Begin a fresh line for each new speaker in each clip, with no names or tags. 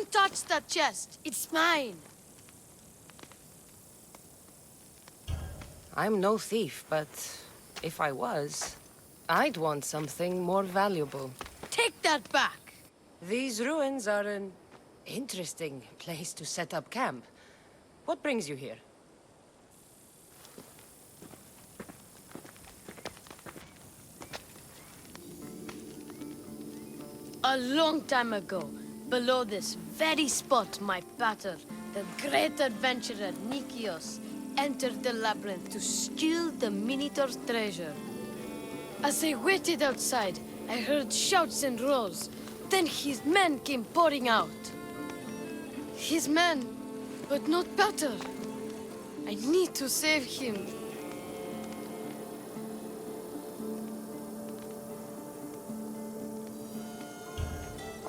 Don't touch that chest. It's mine.
I'm no thief, but if I was, I'd want something more valuable.
Take that back.
These ruins are an interesting place to set up camp. What brings you here?
A long time ago, below this very spot, my pater, the great adventurer Nikios, entered the labyrinth to steal the Minotaur's treasure. As I waited outside, I heard shouts and roars. Then his men came pouring out. His men, but not pater. I need to save him.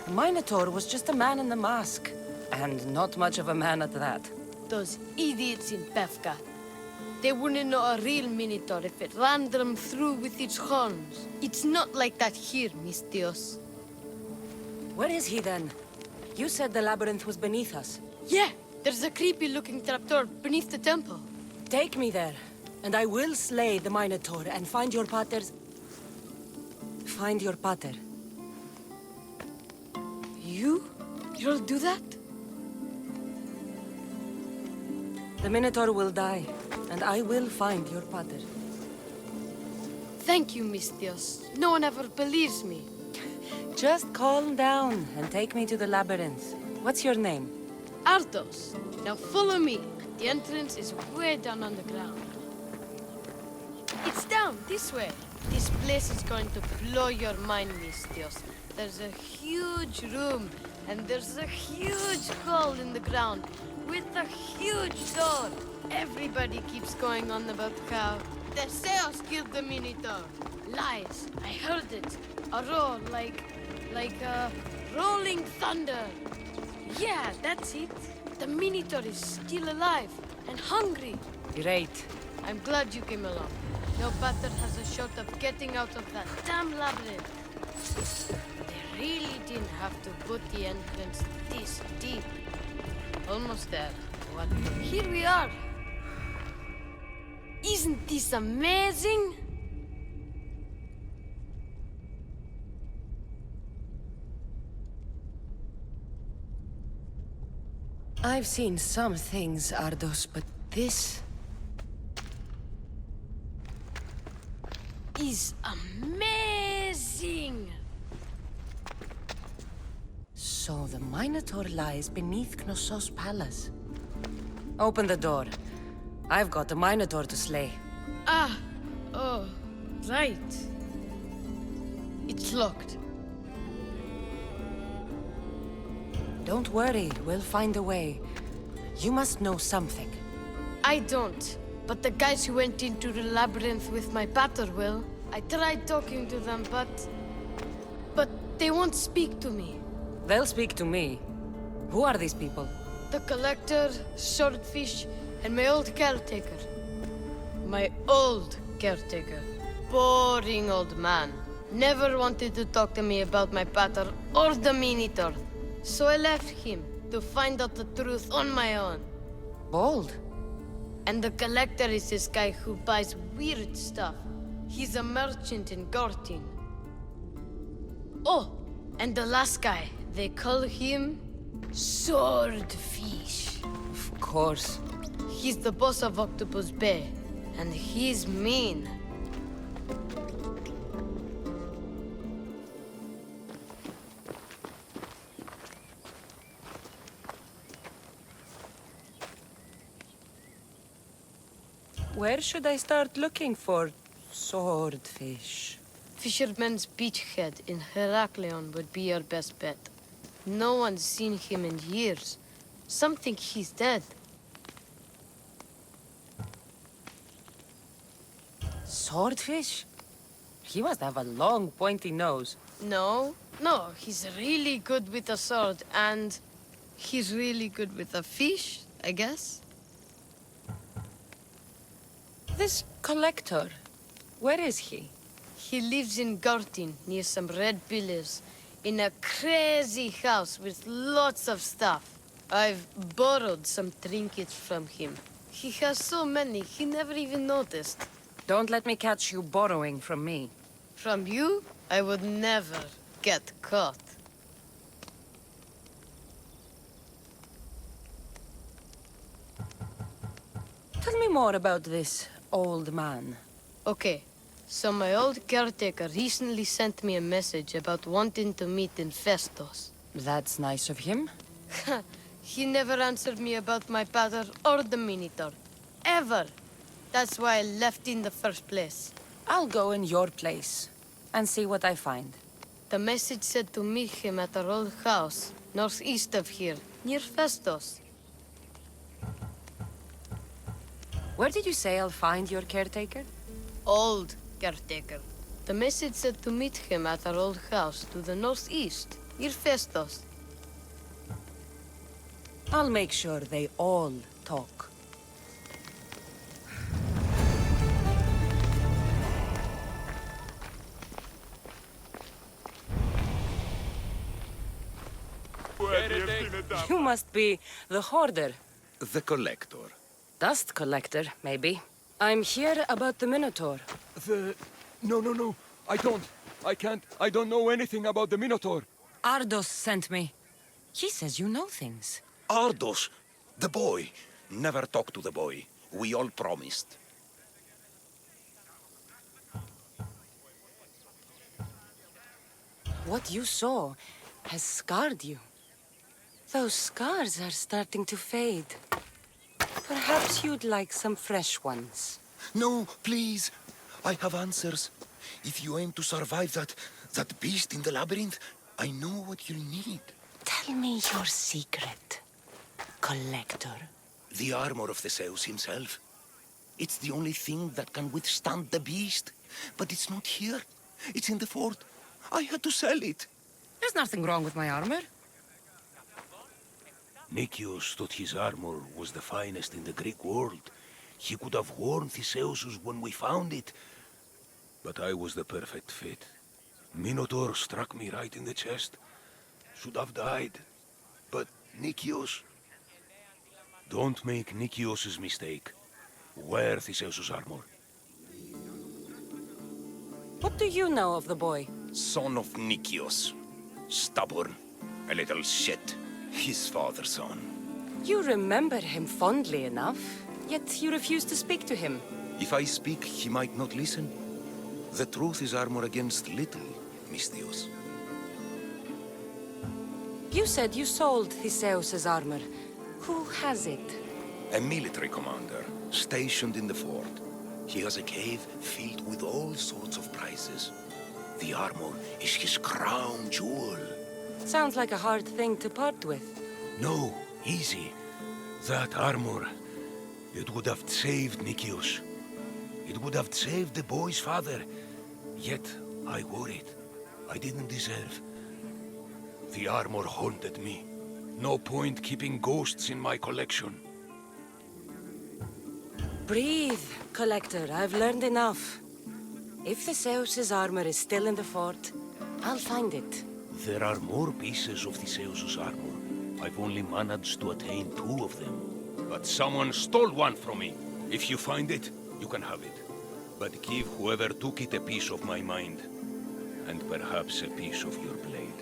Minotaur was just a man in the mask. And not much of a man at that.
Those idiots in Pefka. They wouldn't know a real Minotaur if it ran them through with its horns. It's not like that here, Mistios.
Where is he then? You said the labyrinth was beneath us.
Yeah, there's a creepy-looking trapdoor beneath the temple.
Take me there, and I will slay the Minotaur and find your pater's... Find your pater.
You'll do that?
The Minotaur will die, and I will find your pater.
Thank you, Mistios. No one ever believes me.
Just calm down and take me to the labyrinth. What's your name?
Ardos. Now follow me. The entrance is way down on the ground. It's down, this way. This place is going to blow your mind, Mistios. There's a huge room, and there's a huge hole in the ground, with a huge door. Everybody keeps going on about how Theseus killed the Minotaur. Lies. I heard it. A roar like rolling thunder. Yeah, that's it. The Minotaur is still alive and hungry.
Great.
I'm glad you came along. No pater has a shot of getting out of that damn labyrinth. They really didn't have to put the entrance this deep. Almost there. What? Here we are. Isn't this amazing?
I've seen some things, Ardos, but this...
is amazing!
So the Minotaur lies beneath Knossos Palace. Open the door. I've got a Minotaur to slay.
Oh, right. It's locked.
Don't worry, we'll find a way. You must know something.
I don't, but the guys who went into the labyrinth with my pater will. I tried talking to them, but they won't speak to me.
They'll speak to me. Who are these people?
The collector, swordfish, and my old caretaker. My old caretaker. Boring old man. Never wanted to talk to me about my pater or the Minotaur. So I left him to find out the truth on my own.
Bold.
And the collector is this guy who buys weird stuff. He's a merchant in Gortin. Oh, and the last guy, they call him Swordfish.
Of course.
He's the boss of Octopus Bay, and he's mean.
Where should I start looking for swordfish?
Fisherman's Beachhead in Heraklion would be your best bet. No one's seen him in years. Some think he's dead.
Swordfish? He must have a long, pointy nose.
No, he's really good with a sword, and he's really good with a fish, I guess.
This collector, where is he?
He lives in Gortin, near some red pillars. In a crazy house with lots of stuff. I've borrowed some trinkets from him. He has so many, he never even noticed.
Don't let me catch you borrowing from me.
From you, I would never get caught.
Tell me more about this old man.
Okay, so my old caretaker recently sent me a message about wanting to meet in Festos.
That's nice of him.
He never answered me about my father or the Minotaur. Ever. That's why I left in the first place.
I'll go in your place and see what I find.
The message said to meet him at our old house, northeast of here, near Festos.
Where did you say I'll find your caretaker?
Old caretaker. The message said to meet him at our old house to the northeast, near Festos.
I'll make sure they all talk. You must be the hoarder.
The collector.
Dust collector, maybe. I'm here about the Minotaur.
No. I can't. I don't know anything about the Minotaur.
Ardos sent me. He says you know things.
Ardos, the boy. Never talk to the boy. We all promised.
What you saw has scarred you. Those scars are starting to fade. Perhaps you'd like some fresh ones.
No, please. I have answers. If you aim to survive that beast in the labyrinth, I know what you need.
Tell me your secret, collector.
The armor of Theseus himself. It's the only thing that can withstand the beast. But it's not here. It's in the fort. I had to sell it.
There's nothing wrong with my armor.
Nicias thought his armor was the finest in the Greek world. He could have worn Theseus's when we found it. But I was the perfect fit. Minotaur struck me right in the chest. Should have died. But Nicias... Don't make Nicias's mistake. Wear Theseus's armor.
What do you know of the boy?
Son of Nicias. Stubborn. A little shit. His father's son.
You remember him fondly enough, yet you refuse to speak to him.
If I speak, he might not listen. The truth is armor against little, Misthios.
You said you sold Theseus's armor. Who has it?
A military commander, stationed in the fort. He has a cave filled with all sorts of prizes. The armor is his crown jewel.
Sounds like a hard thing to part with.
No, easy. That armor, it would have saved Nicias. It would have saved the boy's father. Yet, I wore it. I didn't deserve. The armor haunted me. No point keeping ghosts in my collection.
Breathe, collector. I've learned enough. If Theseus's armor is still in the fort, I'll find it.
There are more pieces of Theseus's armor. I've only managed to attain 2 of them. But someone stole one from me. If you find it, you can have it. But give whoever took it a piece of my mind. And perhaps a piece of your blade.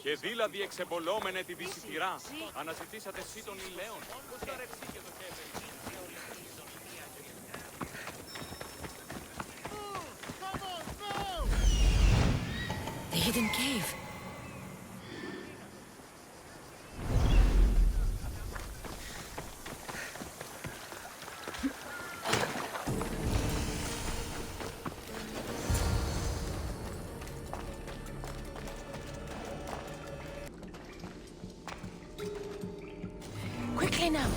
Και δίλαβη εξεμπολόμενε τη δυσιτηρά. Αναζητήσατε εσύ των ηλαίων. Πώς θα ρεψεί και το χέρι.
The hidden cave. Quickly now.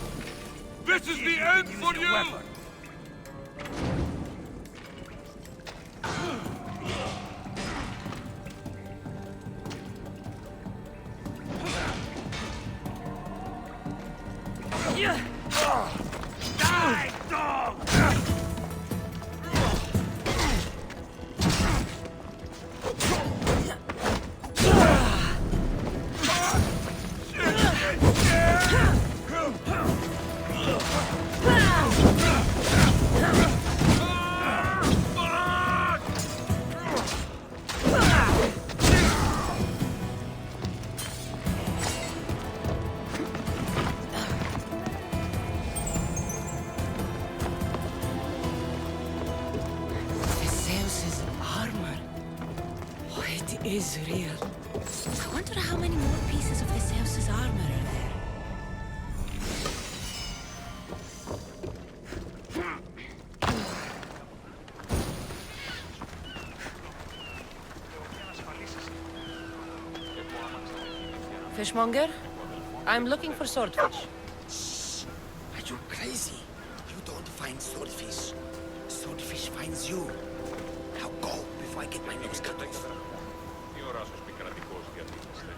This is the end for you! Die, dog!
is real. I wonder how many more pieces of this house's armor are there. Fishmonger? I'm looking for swordfish.
Are you crazy? You don't find swordfish. Swordfish finds you. Now go before I get my nose cut off.
Τι ωραίος επικρατικός διατίθεστε.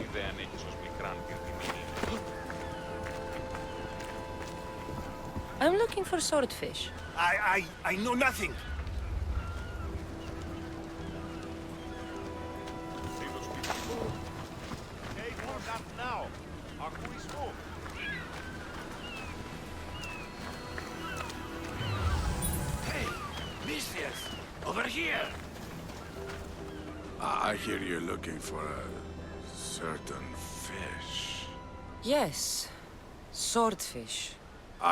Ιδέα αν έχεις ως μικράν την τιμή.
I'm looking for swordfish.
I know nothing. Hey, Mistress, over here.
I hear you're looking for a certain fish.
Yes, swordfish.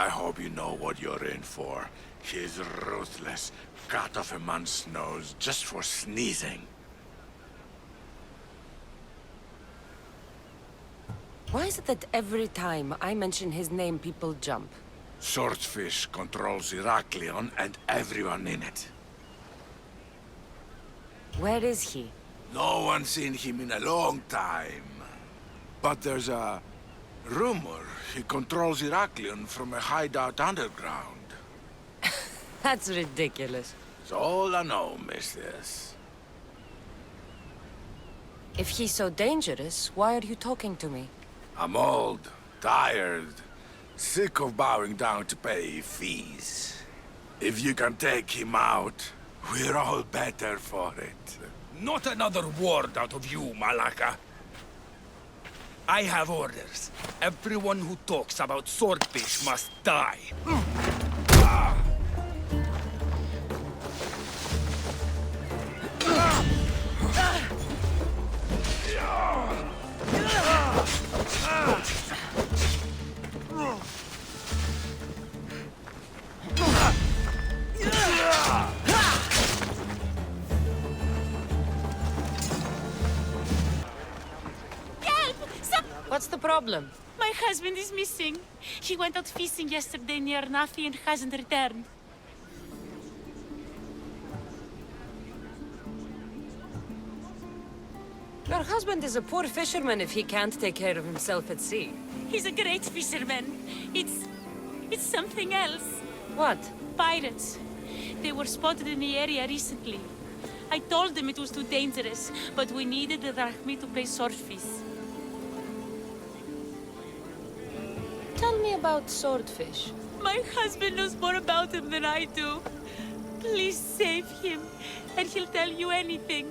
I hope you know what you're in for. He's ruthless. Cut off a man's nose just for sneezing.
Why is it that every time I mention his name, people jump?
Swordfish controls Heraklion and everyone in it.
Where is he?
No one's seen him in a long time. But there's a rumor he controls Heraklion from a hideout underground.
That's ridiculous.
It's all I know, mistress.
If he's so dangerous, why are you talking to me?
I'm old, tired, sick of bowing down to pay fees. If you can take him out, we're all better for it.
Not another word out of you, Malaka. I have orders. Everyone who talks about swordfish must die.
What's the problem?
My husband is missing. He went out fishing yesterday near Nafi and hasn't returned.
Your husband is a poor fisherman if he can't take care of himself at sea.
He's a great fisherman. It's something else.
What?
Pirates. They were spotted in the area recently. I told them it was too dangerous, but we needed the drachmi to play swordfish.
Tell me about swordfish.
My husband knows more about him than I do. Please save him, and he'll tell you anything.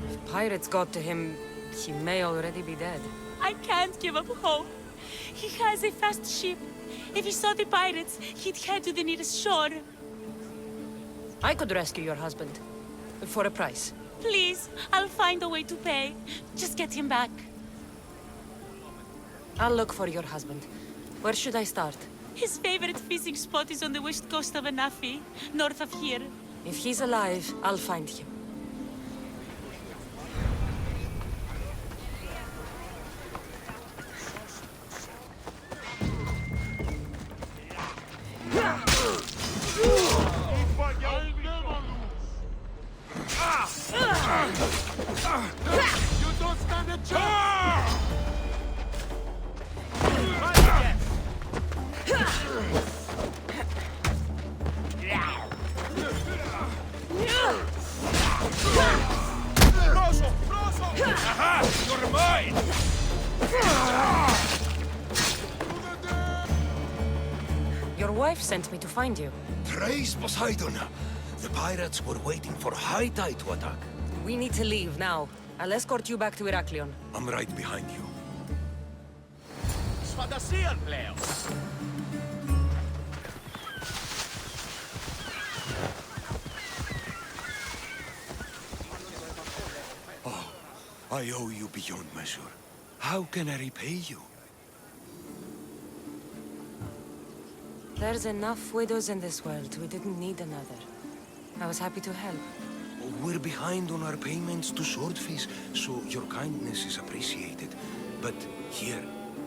If pirates got to him, he may already be dead.
I can't give up hope. He has a fast ship. If he saw the pirates, he'd head to the nearest shore.
I could rescue your husband. For a price.
Please, I'll find a way to pay. Just get him back.
I'll look for your husband. Where should I start?
His favorite fishing spot is on the west coast of Anafi, north of here.
If he's alive, I'll find him.
You don't stand a chance! Aha! You're mine!
Your wife sent me to find you.
Praise Poseidon! The pirates were waiting for high tide to attack.
We need to leave now. I'll escort you back to Heraklion.
I'm right behind you.
Σφαντασίαν πλέον!
I owe you beyond measure. How can I repay you?
There's enough widows in this world. We didn't need another. I was happy to help.
We're behind on our payments to Swordfish, so your kindness is appreciated. But here,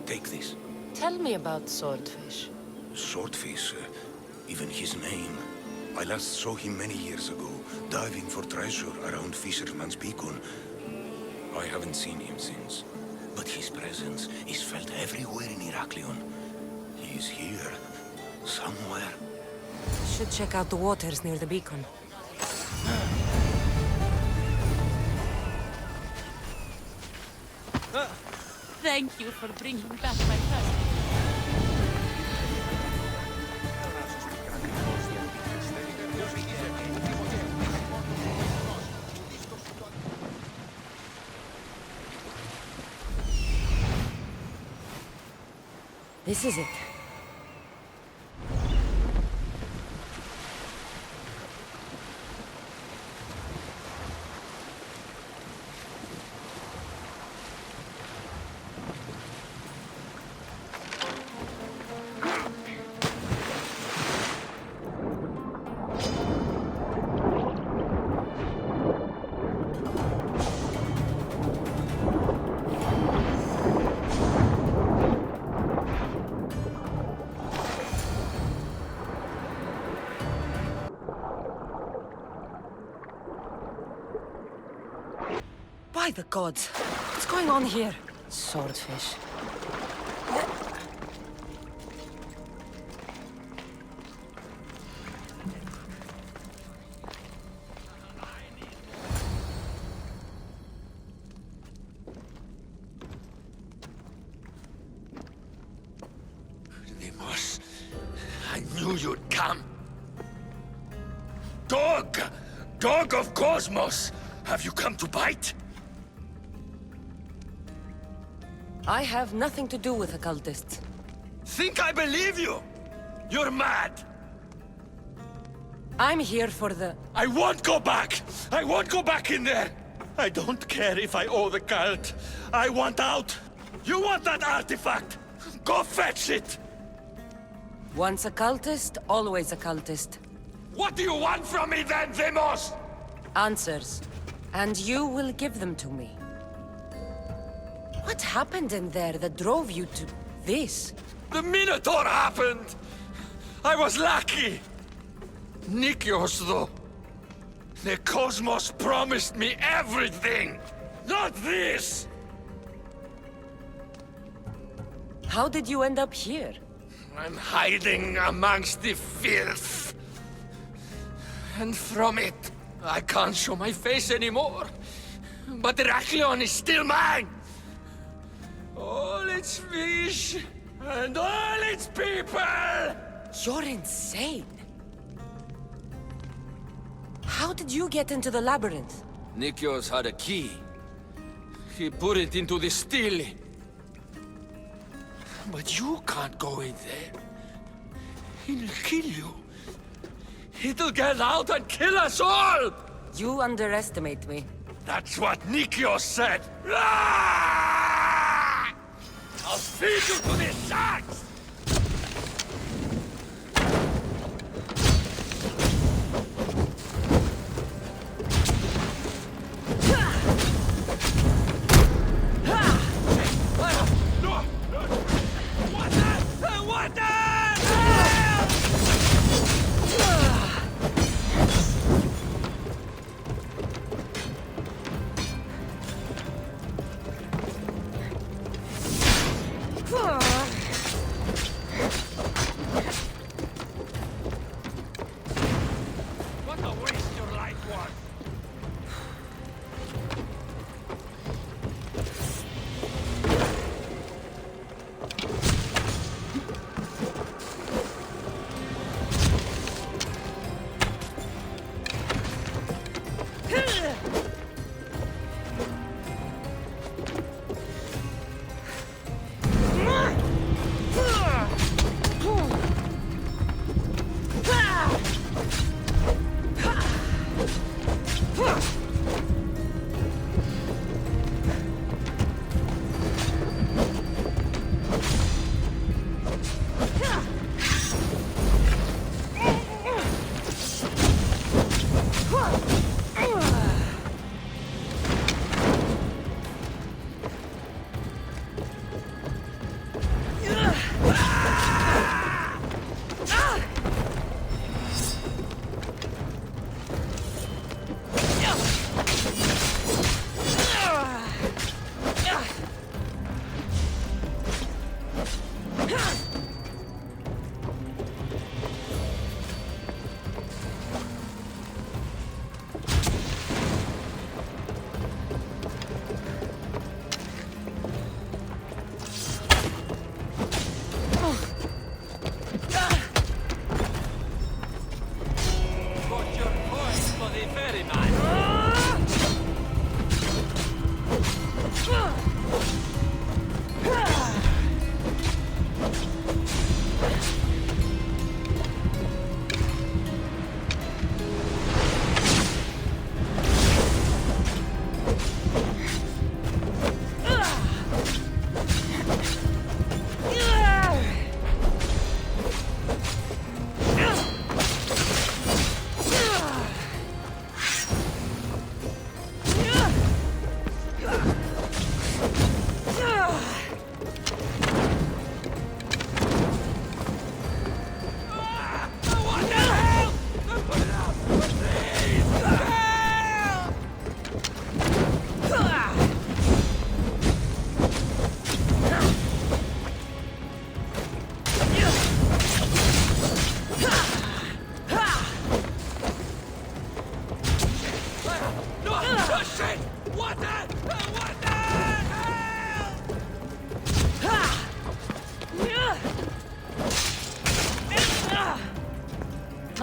take this.
Tell me about Swordfish.
Swordfish, even his name. I last saw him many years ago, diving for treasure around Fisherman's Beacon. I haven't seen him since, but his presence is felt everywhere in Heraklion. He is here, somewhere.
Should check out the waters near the beacon.
Thank you for bringing back my cousin.
This is it. By the gods! What's going on here?
Swordfish.
Deimos, I knew you'd come. Dog! Dog of Cosmos! Have you come to bite?
I have nothing to do with occultists.
Think I believe you? You're mad!
I'm here for the...
I won't go back! I won't go back in there! I don't care if I owe the cult. I want out! You want that artifact? Go fetch it!
Once a cultist, always a cultist.
What do you want from me then, Deimos?
Answers. And you will give them to me. What happened in there that drove you to this?
The Minotaur happened! I was lucky! Nikios, though. The Cosmos promised me everything! Not this!
How did you end up here?
I'm hiding amongst the filth. And from it, I can't show my face anymore. But Heraklion is still mine! All its fish, and all its people!
You're insane. How did you get into the labyrinth?
Nikios had a key. He put it into the stele. But you can't go in there. He'll kill you. It'll get out and kill us all!
You underestimate me.
That's what Nikios said! Ah! I'll feed you to the sharks!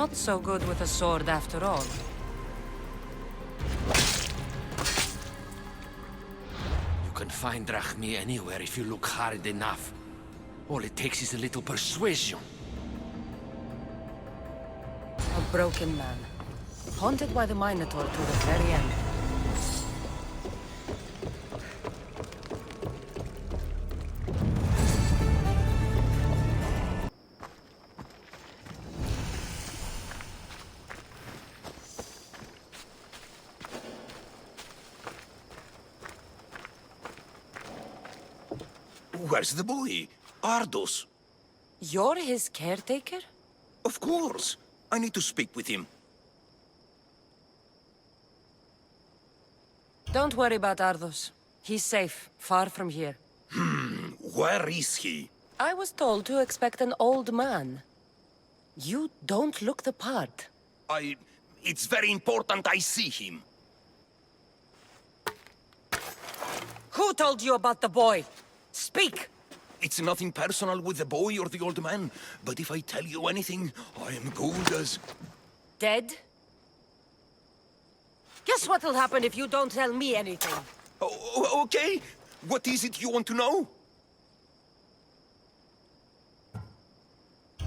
not so good with a sword after all.
You can find drachmi anywhere if you look hard enough. All it takes is a little persuasion.
A broken man. Haunted by the Minotaur to the very end.
Where's the boy? Ardos.
You're his caretaker?
Of course. I need to speak with him.
Don't worry about Ardos. He's safe, far from here.
Where is he?
I was told to expect an old man. You don't look the part.
It's very important I see him.
Who told you about the boy? Speak!
It's nothing personal with the boy or the old man, but if I tell you anything, I am good as...
Dead? Guess what'll happen if you don't tell me anything?
Okay. What is it you want to know?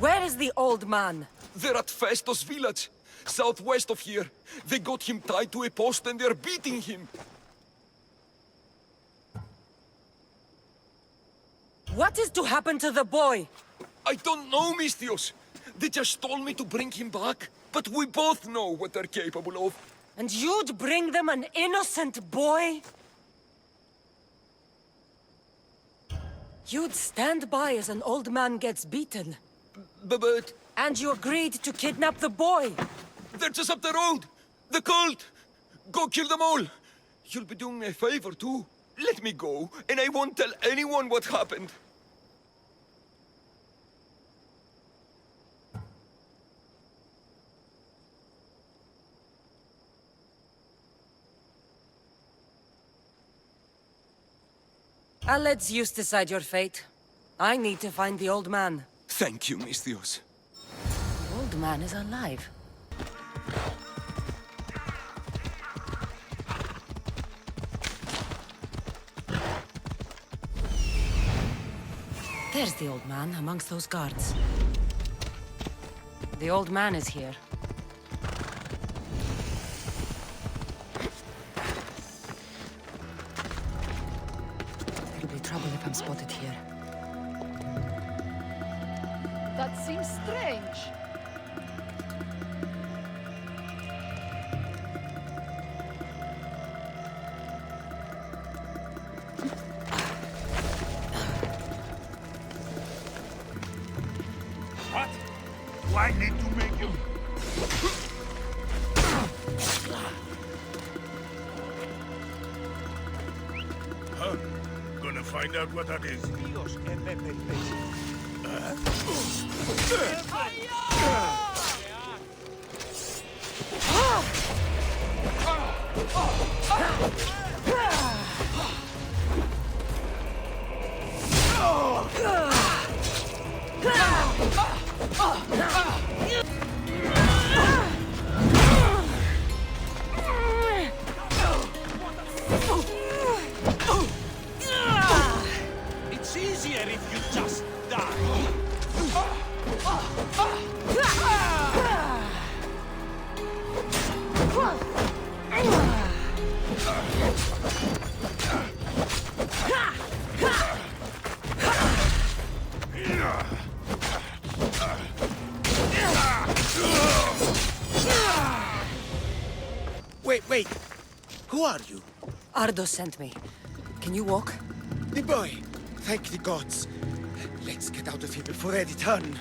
Where is the old man?
They're at Festos village, southwest of here. They got him tied to a post and they're beating him.
What is to happen to the boy?
I don't know, Mistios. They just told me to bring him back. But we both know what they're capable of.
And you'd bring them an innocent boy? You'd stand by as an old man gets beaten.
But...
And you agreed to kidnap the boy.
They're just up the road. The cult. Go kill them all. You'll be doing me a favor, too. Let me go, and I won't tell anyone what happened.
I'll let Zeus decide your fate. I need to find the old man.
Thank you, Mistios.
The old man is alive. There's the old man amongst those guards. The old man is here. There'll be trouble if I'm spotted here.
That seems strange.
What? Do I need to make you... Huh? Gonna find out what that is.
It's easier if you just die.
Wait. Who are you?
Ardos sent me. Can you walk?
The boy. Thank the gods. Let's get out of here before they return.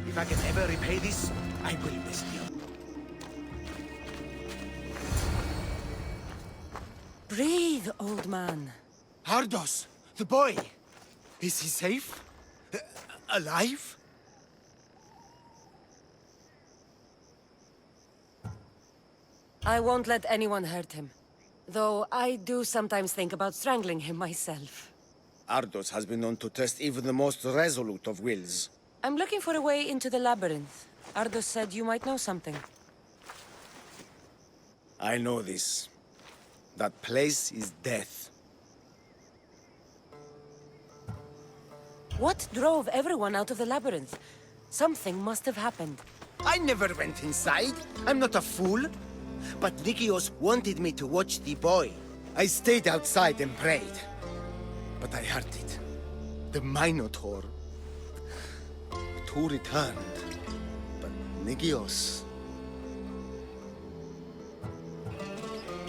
If I can ever repay this, I will miss you.
Breathe, old man.
Ardos, the boy. Is he safe? Alive?
I won't let anyone hurt him. Though I do sometimes think about strangling him myself.
Ardos has been known to test even the most resolute of wills.
I'm looking for a way into the labyrinth. Ardos said you might know something.
I know this. That place is death.
What drove everyone out of the labyrinth? Something must have happened.
I never went inside. I'm not a fool. But Nikios wanted me to watch the boy. I stayed outside and prayed. But I heard it. The Minotaur. Two returned. But Nikios...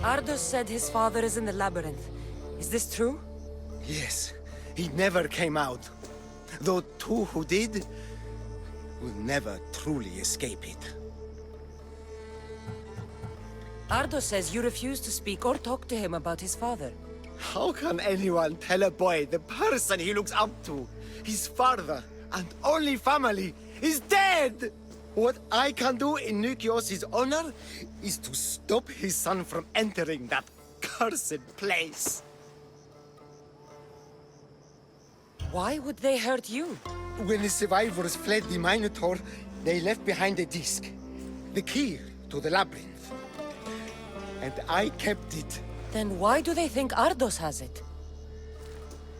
Ardos said his father is in the labyrinth. Is this true?
Yes. He never came out. Though two who did... will never truly escape it.
Ardos says you refuse to speak or talk to him about his father.
How can anyone tell a boy the person he looks up to, his father and only family, is dead? What I can do in Nikios' honor is to stop his son from entering that cursed place.
Why would they hurt you?
When the survivors fled the Minotaur, they left behind a disc, the key to the labyrinth. And I kept it.
Then why do they think Ardos has it?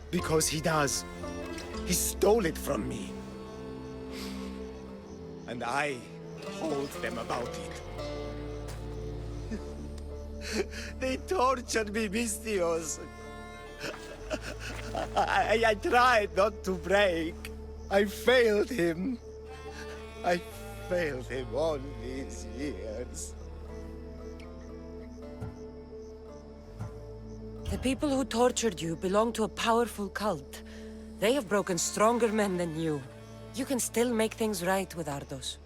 Because he does. He stole it from me. And I told them about it. They tortured me, Mystios. I tried not to break. I failed him. I failed him all these years.
The people who tortured you belong to a powerful cult. They have broken stronger men than you. You can still make things right with Ardos.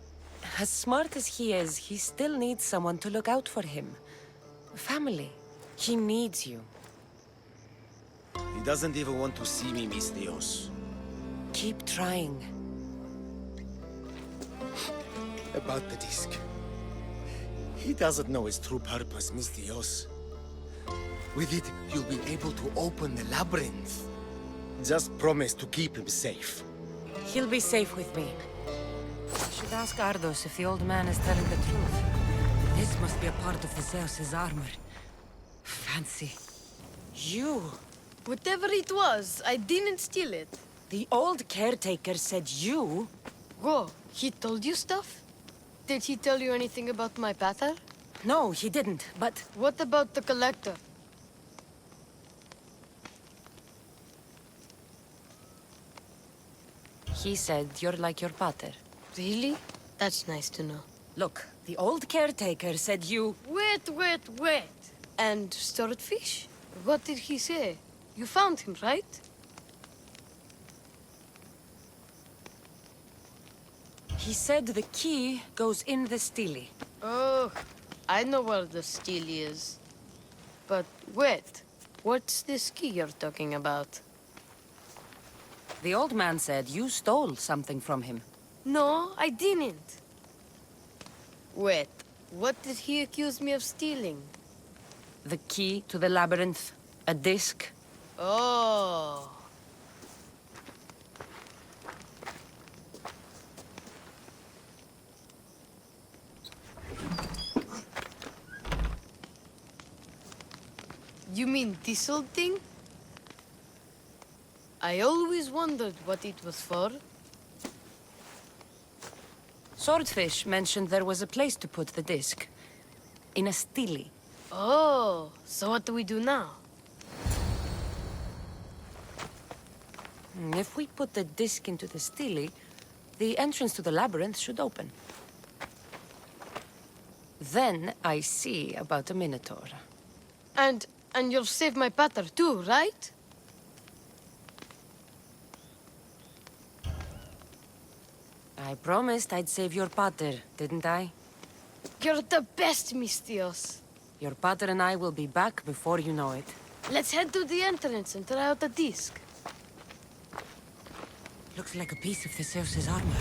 As smart as he is, he still needs someone to look out for him. Family. He needs you.
He doesn't even want to see me, Mystios.
Keep trying.
About the disc. He doesn't know its true purpose, Mystios. With it, you'll be able to open the labyrinth. Just promise to keep him safe.
He'll be safe with me. I should ask Ardos if the old man is telling the truth. This must be a part of the Zeus's armor. Fancy. You!
Whatever it was, I didn't steal it.
The old caretaker said you...
Whoa, he told you stuff? Did he tell you anything about my pater?
No, he didn't, but...
What about the collector?
He said you're like your pater.
Really? That's nice to know.
Look, the old caretaker said you...
Wait. And swordfish? What did he say? You found him, right?
He said the key goes in the stele.
Oh, I know where the steel is. But wait, what's this key you're talking about?
The old man said you stole something from him.
No, I didn't. Wait, what did he accuse me of stealing?
The key to the labyrinth, a disc.
Oh. You mean this old thing? I always wondered what it was for.
Swordfish mentioned there was a place to put the disc. In a stele.
Oh, so what do we do now?
If we put the disc into the stele, the entrance to the labyrinth should open. Then I see about a Minotaur.
And you'll save my pater too, right?
I promised I'd save your pater, didn't I?
You're the best, Mystios.
Your pater and I will be back before you know it.
Let's head to the entrance and try out the disc.
Looks like a piece of Theseus's armor.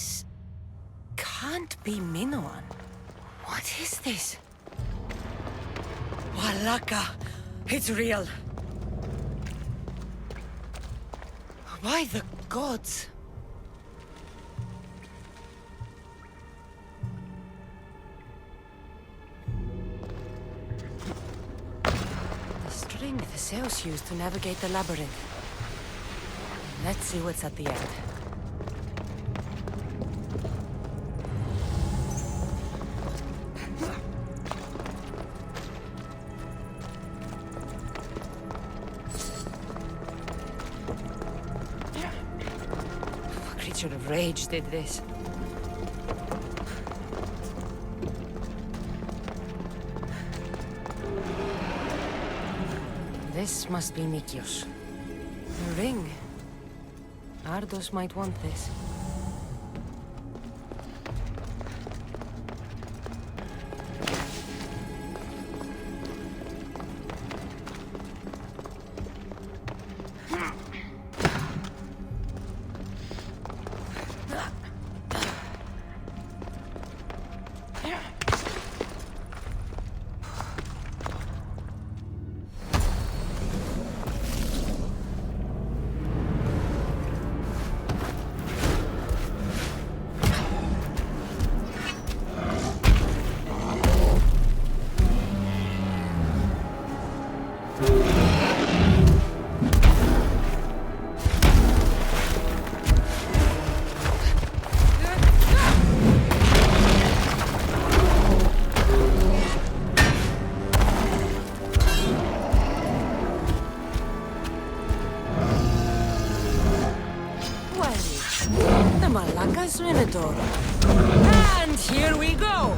This can't be Minoan. What is this? Walaka! It's real! By the gods! The string the Zeus used to navigate the labyrinth. Let's see what's at the end. A creature of rage did this. This must be Nikios. The ring. Ardos might want this. Minotaur. And here we go!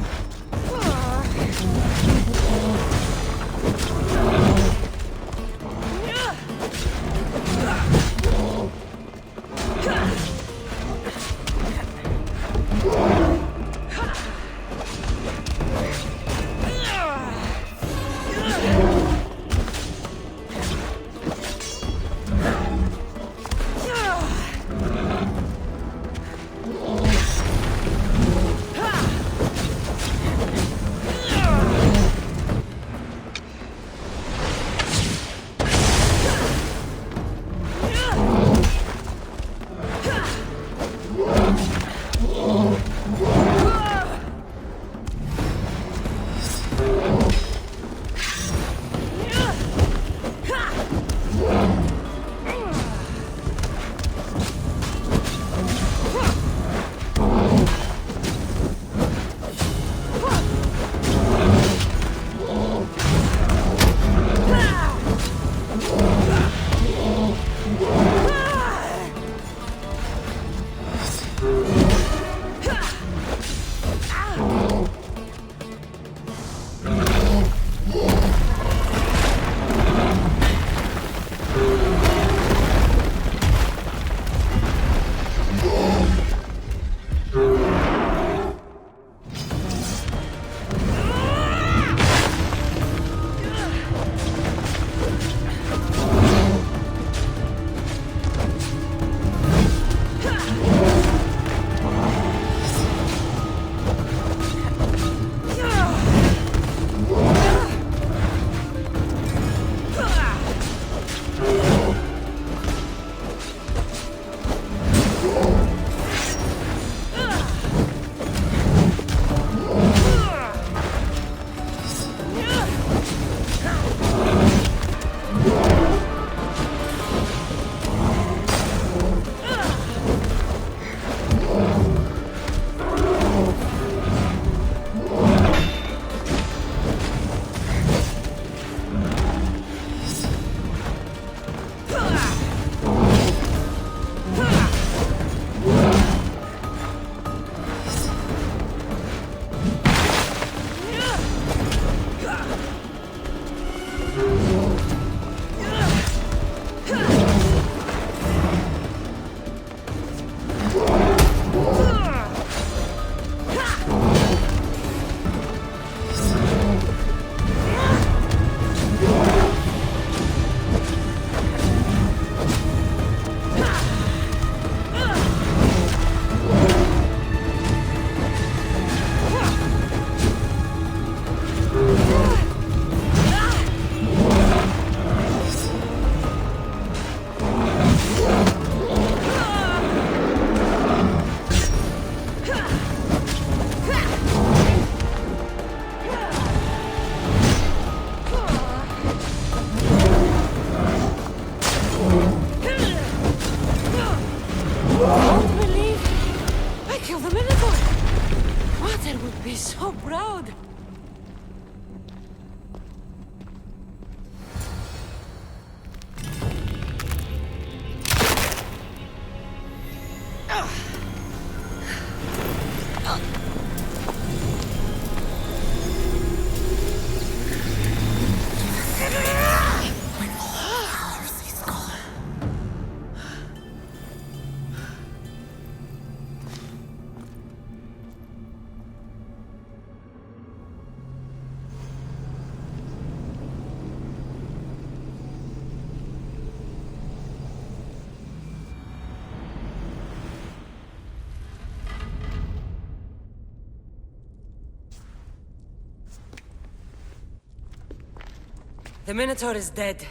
The Minotaur is dead.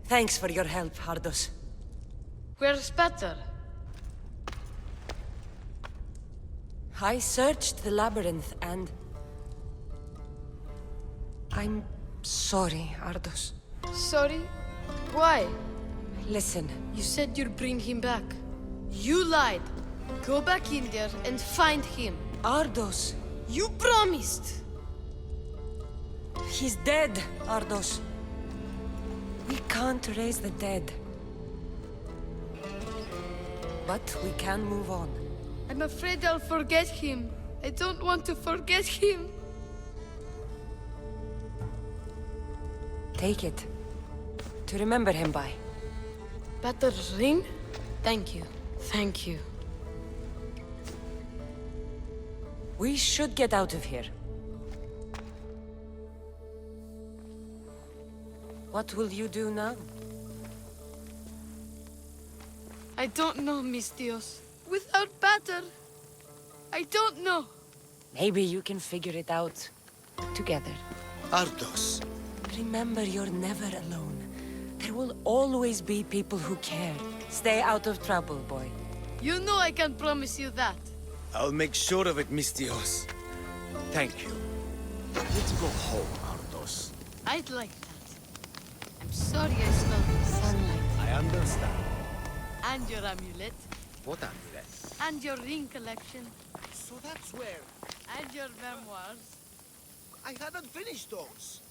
Thanks for your help, Ardos.
Where's Peter?
I searched the labyrinth and... I'm sorry, Ardos.
Sorry? Why?
Listen.
You said you'd bring him back. You lied. Go back in there and find him.
Ardos.
You promised!
He's dead, Ardos. We can't raise the dead. But we can move on.
I'm afraid I'll forget him. I don't want to forget him.
Take it. To remember him by.
Peter's ring? Thank you. Thank you.
We should get out of here. What will you do now?
I don't know, Miss Dios. Without Peter, I don't know.
Maybe you can figure it out together.
Ardos.
Remember, you're never alone. There will always be people who care. Stay out of trouble, boy.
You know I can promise you that.
I'll make sure of it, Miss Dios. Thank you. Let's go home, Ardos.
I'd like that. I'm sorry I smelled the sunlight.
I understand.
And your amulet.
What amulet?
And your ring collection.
So that's where...
And your memoirs.
I hadn't finished those.